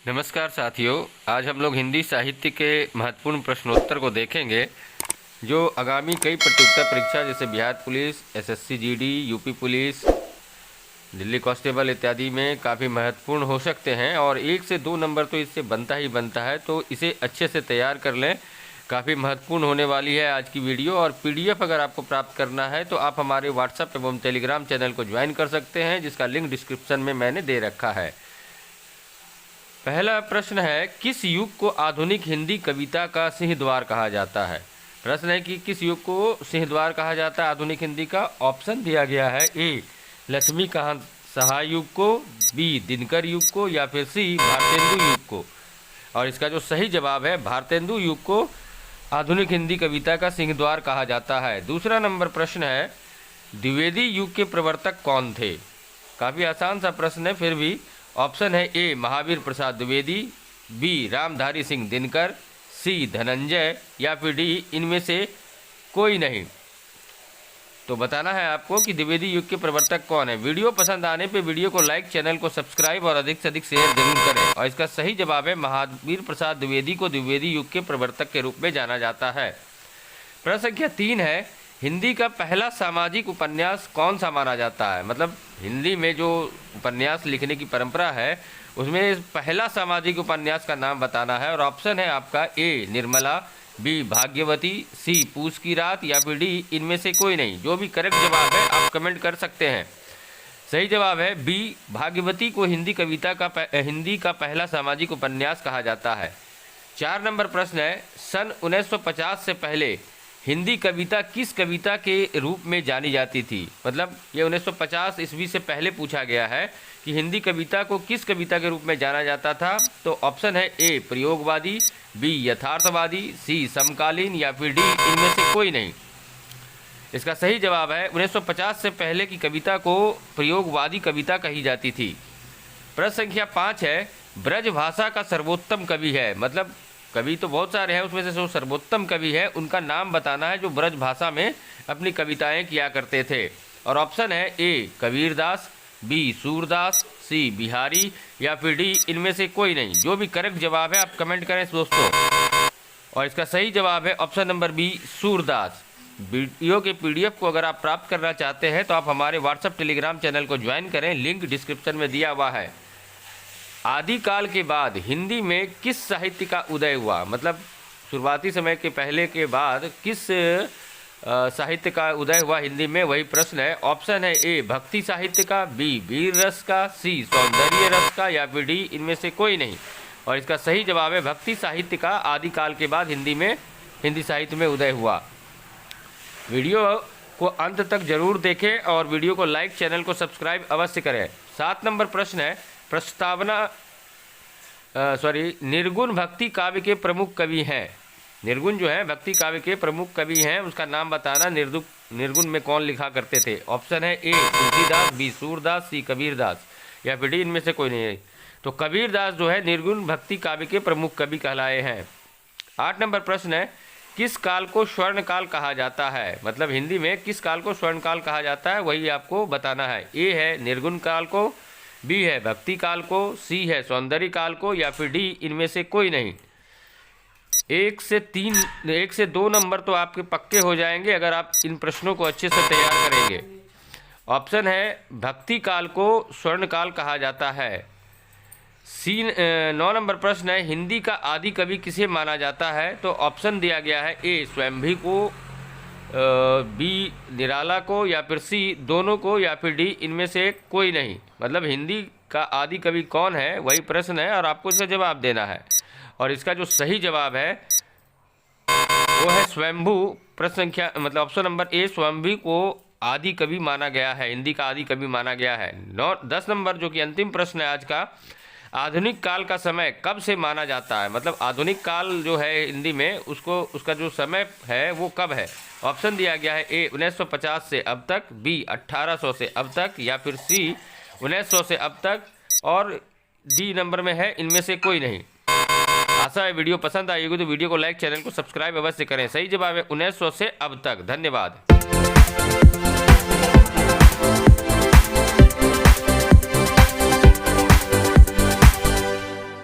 नमस्कार साथियों, आज हम लोग हिंदी साहित्य के महत्वपूर्ण प्रश्नोत्तर को देखेंगे जो आगामी कई प्रतियोगिता परीक्षा जैसे Bihar police, SSC GD, UP police, Delhi constable इत्यादि में काफ़ी महत्वपूर्ण हो सकते हैं और 1 से 2 नंबर तो इससे बनता ही बनता है। तो इसे अच्छे से तैयार कर लें, काफ़ी महत्वपूर्ण होने वाली है आज की वीडियो। और पीडीएफ अगर आपको प्राप्त करना है तो आप हमारे व्हाट्सएप एवं टेलीग्राम चैनल को ज्वाइन कर सकते हैं, जिसका लिंक डिस्क्रिप्शन में मैंने दे रखा है। पहला प्रश्न है, किस युग को आधुनिक हिंदी कविता का सिंहद्वार कहा जाता है। प्रश्न है कि किस युग को सिंहद्वार कहा जाता है आधुनिक हिंदी का। ऑप्शन दिया गया है, ए लक्ष्मीकांत सहाय युग को, बी दिनकर युग को, या फिर सी भारतेंदु युग को। और इसका जो सही जवाब है, भारतेंदु युग को आधुनिक हिंदी कविता का सिंहद्वार कहा जाता है। दूसरा नंबर प्रश्न है, द्विवेदी युग के प्रवर्तक कौन थे। काफ़ी आसान सा प्रश्न है, फिर भी ऑप्शन है, ए महावीर प्रसाद द्विवेदी, बी रामधारी सिंह दिनकर, सी धनंजय, या फिर डी इनमें से कोई नहीं। तो बताना है आपको कि द्विवेदी युग के प्रवर्तक कौन है। वीडियो पसंद आने पे वीडियो को लाइक, चैनल को सब्सक्राइब और अधिक से अधिक शेयर जरूर करें। और इसका सही जवाब है, महावीर प्रसाद द्विवेदी को द्विवेदी युग के प्रवर्तक के रूप में जाना जाता है। प्रश्न संख्या 3 है, हिंदी का पहला सामाजिक उपन्यास कौन सा माना जाता है। मतलब हिंदी में जो उपन्यास लिखने की परंपरा है उसमें पहला सामाजिक उपन्यास का नाम बताना है। और ऑप्शन है आपका, ए निर्मला, बी भाग्यवती, सी पूस की रात, या फिर डी इनमें से कोई नहीं। जो भी करेक्ट जवाब है आप कमेंट कर सकते हैं। सही जवाब है बी भाग्यवती को हिंदी का पहला सामाजिक उपन्यास कहा जाता है। 4 नंबर प्रश्न है, सन 1950 से पहले हिंदी कविता किस कविता के रूप में जानी जाती थी। मतलब ये 1950 ईस्वी से पहले पूछा गया है कि हिंदी कविता को किस कविता के रूप में जाना जाता था। तो ऑप्शन है, ए प्रयोगवादी, बी यथार्थवादी, सी समकालीन, या फिर डी इनमें से कोई नहीं। इसका सही जवाब है, 1950 से पहले की कविता को प्रयोगवादी कविता कही जाती थी। प्रश्न संख्या 5 है, ब्रज भाषा का सर्वोत्तम कवि है। मतलब कवि तो बहुत सारे हैं, उसमें से जो सर्वोत्तम कवि है उनका नाम बताना है जो ब्रज भाषा में अपनी कविताएं किया करते थे। और ऑप्शन है, ए कबीरदास, बी सूरदास, सी बिहारी, या फिर डी इनमें से कोई नहीं। जो भी करेक्ट जवाब है आप कमेंट करें दोस्तों। और इसका सही जवाब है option number B Surdas. Video के पीडीएफ को अगर आप प्राप्त करना चाहते हैं तो आप हमारे व्हाट्सएप टेलीग्राम चैनल को ज्वाइन करें, लिंक डिस्क्रिप्शन में दिया हुआ है। आदिकाल के बाद हिंदी में किस साहित्य का उदय हुआ। मतलब शुरुआती समय के पहले के बाद किस साहित्य का उदय हुआ हिंदी में, वही प्रश्न है। ऑप्शन है, ए भक्ति साहित्य का, बी वीर रस का, सी सौंदर्य रस का, या फिर डी इनमें से कोई नहीं। और इसका सही जवाब है, भक्ति साहित्य का आदिकाल के बाद हिंदी साहित्य में उदय हुआ। वीडियो को अंत तक जरूर देखें और वीडियो को लाइक, चैनल को सब्सक्राइब अवश्य करें। 7 नंबर प्रश्न है, निर्गुण भक्ति काव्य के प्रमुख कवि हैं। निर्गुण जो है भक्ति काव्य के प्रमुख कवि हैं, उसका नाम बताना। निर्गुण में कौन लिखा करते थे। ऑप्शन है, ए तुलसीदास, बी सूरदास, सी कबीरदास, या फिर डी इनमें से कोई नहीं है। तो कबीरदास जो है निर्गुण भक्ति काव्य के प्रमुख कवि कहलाए हैं। 8 नंबर प्रश्न है, किस काल को स्वर्ण काल कहा जाता है। मतलब हिंदी में किस काल को स्वर्ण काल कहा जाता है, वही आपको बताना है। ए है निर्गुण काल को, बी है भक्ति काल को, सी है सौंदर्य काल को, या फिर डी इनमें से कोई नहीं। 1 से 2 नंबर तो आपके पक्के हो जाएंगे अगर आप इन प्रश्नों को अच्छे से तैयार करेंगे। ऑप्शन है, भक्ति काल को स्वर्ण काल कहा जाता है। 9 नंबर प्रश्न है, हिंदी का आदि कवि किसे माना जाता है। तो ऑप्शन दिया गया है, ए स्वयंभी को, बी निराला को, या फिर सी दोनों को, या फिर डी इनमें से कोई नहीं। मतलब हिंदी का आदि कवि कौन है वही प्रश्न है और आपको इसका जवाब देना है। और इसका जो सही जवाब है वो है स्वयंभू। प्रश्न संख्या मतलब ऑप्शन नंबर ए स्वयंभी को आदि कवि माना गया है, हिंदी का आदि कवि माना गया है। 10 नंबर जो कि अंतिम प्रश्न है आज का, आधुनिक काल का समय कब से माना जाता है। मतलब आधुनिक काल जो है हिंदी में उसका जो समय है वो कब है। ऑप्शन दिया गया है, ए 1950 से अब तक, बी 1800 से अब तक, या फिर सी 1900 से अब तक, और डी नंबर में है इनमें से कोई नहीं। आशा है वीडियो पसंद आएगी तो वीडियो को लाइक, चैनल को सब्सक्राइब अवश्य करें। सही जवाब है 1900 से अब तक। धन्यवाद।